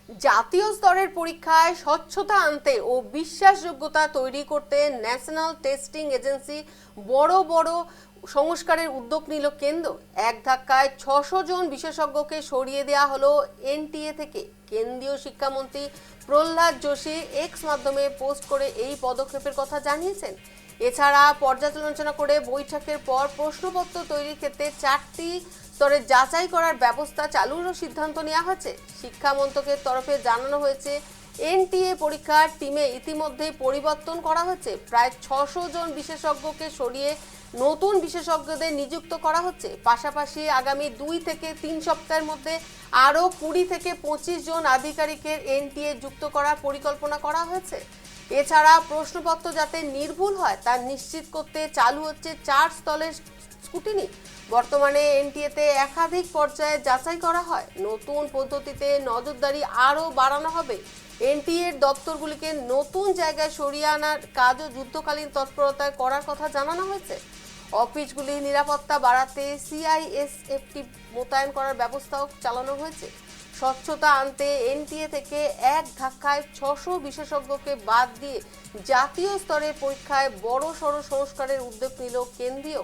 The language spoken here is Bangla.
জাতীয় স্তরের পরীক্ষায় স্বচ্ছতা আনতে ও বিশ্বাসযোগ্যতা তৈরি করতে ন্যাশনাল টেস্টিং এজেন্সি বড় বড় সংস্কারের উদ্যোগ নিল কেন্দ্র। এক ধাক্কায় ৬০০ জন বিশেষজ্ঞকে সরিয়ে দেওয়া হলো এনটিএ থেকে। কেন্দ্রীয় শিক্ষামন্ত্রী প্রহ্লাদ যোশী এক্স মাধ্যমে পোস্ট করে এই পদক্ষেপের কথা জানিয়েছেন। এছাড়া পর্যালোচনা করে বৈঠকের পর প্রশ্নপত্র তৈরির ক্ষেত্রে 4টি স্তরে যাচাই করার ব্যবস্থা চালুরও সিদ্ধান্ত নেওয়া হয়েছে। শিক্ষা মন্ত্রকের তরফে জানানো হয়েছে, এনটিএ পরীক্ষার টিমে ইতিমধ্যেই পরিবর্তন করা হয়েছে। প্রায় ৬০০ জন বিশেষজ্ঞকে সরিয়ে নতুন বিশেষজ্ঞদের নিযুক্ত করা হচ্ছে। পাশাপাশি আগামী 2 থেকে 3 সপ্তাহের মধ্যে আরও 20 থেকে 25 জন আধিকারিকের এনটিএ যুক্ত করার পরিকল্পনা করা হয়েছে। এছাড়া প্রশ্নপত্র যাতে নির্ভুল হয় তা নিশ্চিত করতে চালু হচ্ছে 4 স্তরের স্ক্রুটিনি। বর্তমানে এনটিএতে একাধিক পর্যায়ে যাচাই করা হয়। নতুন পদ্ধতিতে নজরদারি আরও বাড়ানো হবে। এনটিএর দপ্তরগুলিকে নতুন জায়গায় সরিয়ে আনার কাজও যুদ্ধকালীন তৎপরতায় করার কথা জানানো হয়েছে। অফিসগুলির নিরাপত্তা বাড়াতে সিআইএসএফটি মোতায়েন করার ব্যবস্থাও চালানো হয়েছে। স্বচ্ছতা আনতে এনটিএ থেকে এক ধাক্কায় ৬০০ বিশেষজ্ঞকে বাদ দিয়ে জাতীয় স্তরের পরীক্ষায় বড়সড় সংস্কারের উদ্যোগ নিল কেন্দ্রীয়